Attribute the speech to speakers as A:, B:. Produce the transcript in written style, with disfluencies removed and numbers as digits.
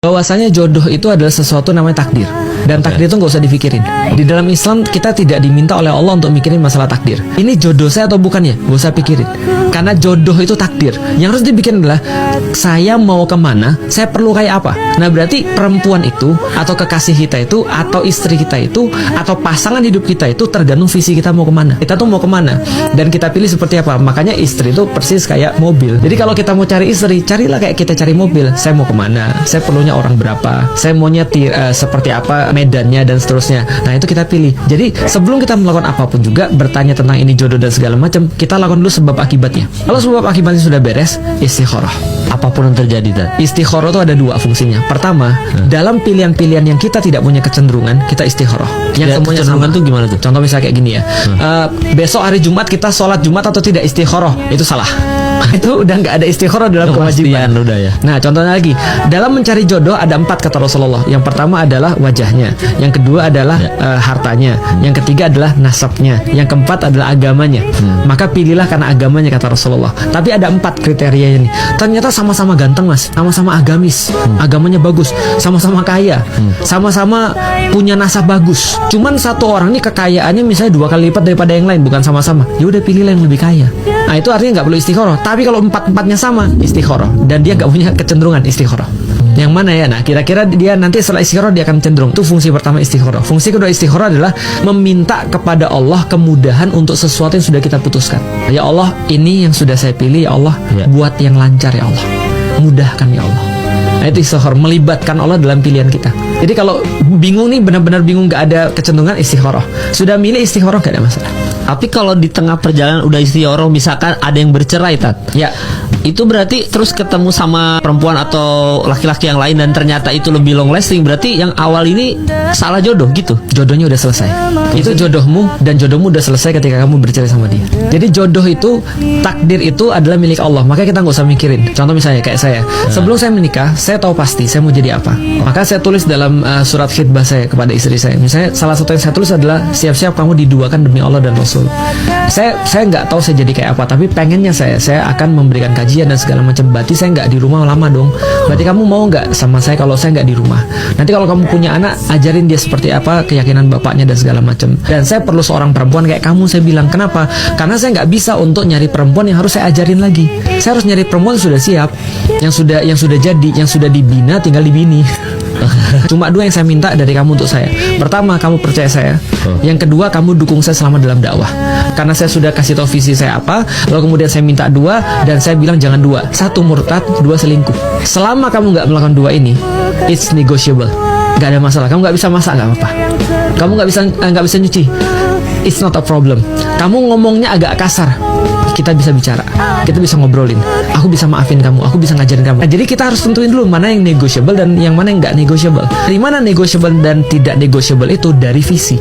A: bahwasanya jodoh itu adalah sesuatu namanya takdir. Dan takdir itu nggak usah dipikirin. Di dalam Islam kita tidak diminta oleh Allah untuk mikirin masalah takdir. Ini jodoh saya atau bukan ya? Nggak usah pikirin. Karena jodoh itu takdir. Yang harus dibikin adalah saya mau kemana, saya perlu kayak apa. Nah berarti perempuan itu, atau kekasih kita itu, atau istri kita itu, atau pasangan hidup kita itu tergantung visi kita mau kemana. Kita tuh mau kemana dan kita pilih seperti apa. Makanya istri itu persis kayak mobil. Jadi kalau kita mau cari istri, carilah kayak kita cari mobil. Saya mau kemana, saya perlunya orang berapa, saya maunya seperti apa medannya dan seterusnya. Nah itu kita pilih. Jadi sebelum kita melakukan apapun juga bertanya tentang ini jodoh dan segala macam, kita lakukan dulu sebab akibatnya. Kalau sebab akibatnya sudah beres, istikharah.
B: Apapun yang terjadi dan
A: Istikharah itu ada dua fungsinya. Pertama, dalam pilihan-pilihan yang kita tidak punya kecenderungan, kita istikharah. Yang semuanya
B: kecenderungan
A: sama.
B: tuh gimana tuh?
A: Contoh misalnya kayak gini ya. Besok hari Jumat kita sholat Jumat atau tidak istikharah, itu salah. Itu udah nggak ada istikharah dalam kewajiban.
B: Udah ya.
A: Nah, contohnya lagi, dalam mencari jodoh ada 4 kata Rasulullah. Yang pertama adalah wajahnya, yang kedua adalah hartanya, yang ketiga adalah nasabnya, yang keempat adalah agamanya. Maka pilihlah karena agamanya kata Rasulullah. Tapi ada 4 kriteria ini. Ternyata sama-sama ganteng mas, sama-sama agamis, agamanya bagus, sama-sama kaya, sama-sama punya nasab bagus. Cuman satu orang ini kekayaannya misalnya 2 kali lipat daripada yang lain, bukan sama-sama. Ya udah pilihlah yang lebih kaya. Nah itu artinya nggak perlu istikharah. Tapi kalau 4-4-nya sama, istikharah. Dan dia nggak punya kecenderungan, istikharah. Yang mana ya? Nah kira-kira dia nanti setelah istikharah dia akan cenderung. Itu fungsi pertama istikharah. Fungsi kedua istikharah adalah meminta kepada Allah kemudahan untuk sesuatu yang sudah kita putuskan. Ya Allah, ini yang sudah saya pilih ya Allah, buat yang lancar ya Allah, mudahkan ya Allah. Nah itu istikharah, melibatkan Allah dalam pilihan kita. Jadi kalau bingung nih, benar-benar bingung, nggak ada kecenderungan, istikharah. Sudah milih istikharah, nggak ada masalah.
B: Tapi kalau di tengah perjalanan udah istikharah, misalkan ada yang bercerai Tat,
A: ya
B: itu berarti terus ketemu sama perempuan atau laki-laki yang lain dan ternyata itu lebih long lasting, berarti yang awal ini salah jodoh gitu.
A: Jodohnya udah selesai. Itu jodohmu, dan jodohmu udah selesai ketika kamu bercerai sama dia. Jadi jodoh itu, takdir itu adalah milik Allah. Makanya kita nggak usah mikirin. Contoh misalnya kayak saya, sebelum saya menikah, saya tahu pasti saya mau jadi apa. Maka saya tulis dalam surat khitbah saya kepada istri saya. Misalnya salah satu yang saya tulis adalah siap-siap kamu diduakan demi Allah dan Rasul. Saya nggak tahu saya jadi kayak apa, tapi pengennya saya akan memberikan kajian dan segala macam. Berarti saya nggak di rumah lama dong. Berarti kamu mau nggak sama saya kalau saya nggak di rumah? Nanti kalau kamu punya anak, ajarin dia seperti apa keyakinan bapaknya dan segala macam. Dan saya perlu seorang perempuan kayak kamu. Saya bilang kenapa? Karena saya nggak bisa untuk nyari perempuan yang harus saya ajarin lagi. Saya harus nyari perempuan yang sudah siap, yang sudah jadi, yang sudah dibina, tinggal dibini. Cuma 2 yang saya minta dari kamu untuk saya. Pertama, kamu percaya saya. Yang kedua, kamu dukung saya selama dalam dakwah. Karena saya sudah kasih tahu visi saya apa. Lalu kemudian saya minta 2, dan saya bilang jangan 2. 1 murtad, 2 selingkuh. Selama kamu nggak melakukan 2 ini, it's negotiable. Nggak ada masalah. Kamu nggak bisa masak, nggak apa-apa. Kamu nggak bisa nyuci, it's not a problem. Kamu ngomongnya agak kasar, kita bisa bicara, kita bisa ngobrolin, aku bisa maafin kamu, aku bisa ngajarin kamu. Nah, jadi kita harus tentuin dulu mana yang negotiable dan yang mana yang nggak negotiable. Dari mana negotiable dan tidak negotiable itu dari visi.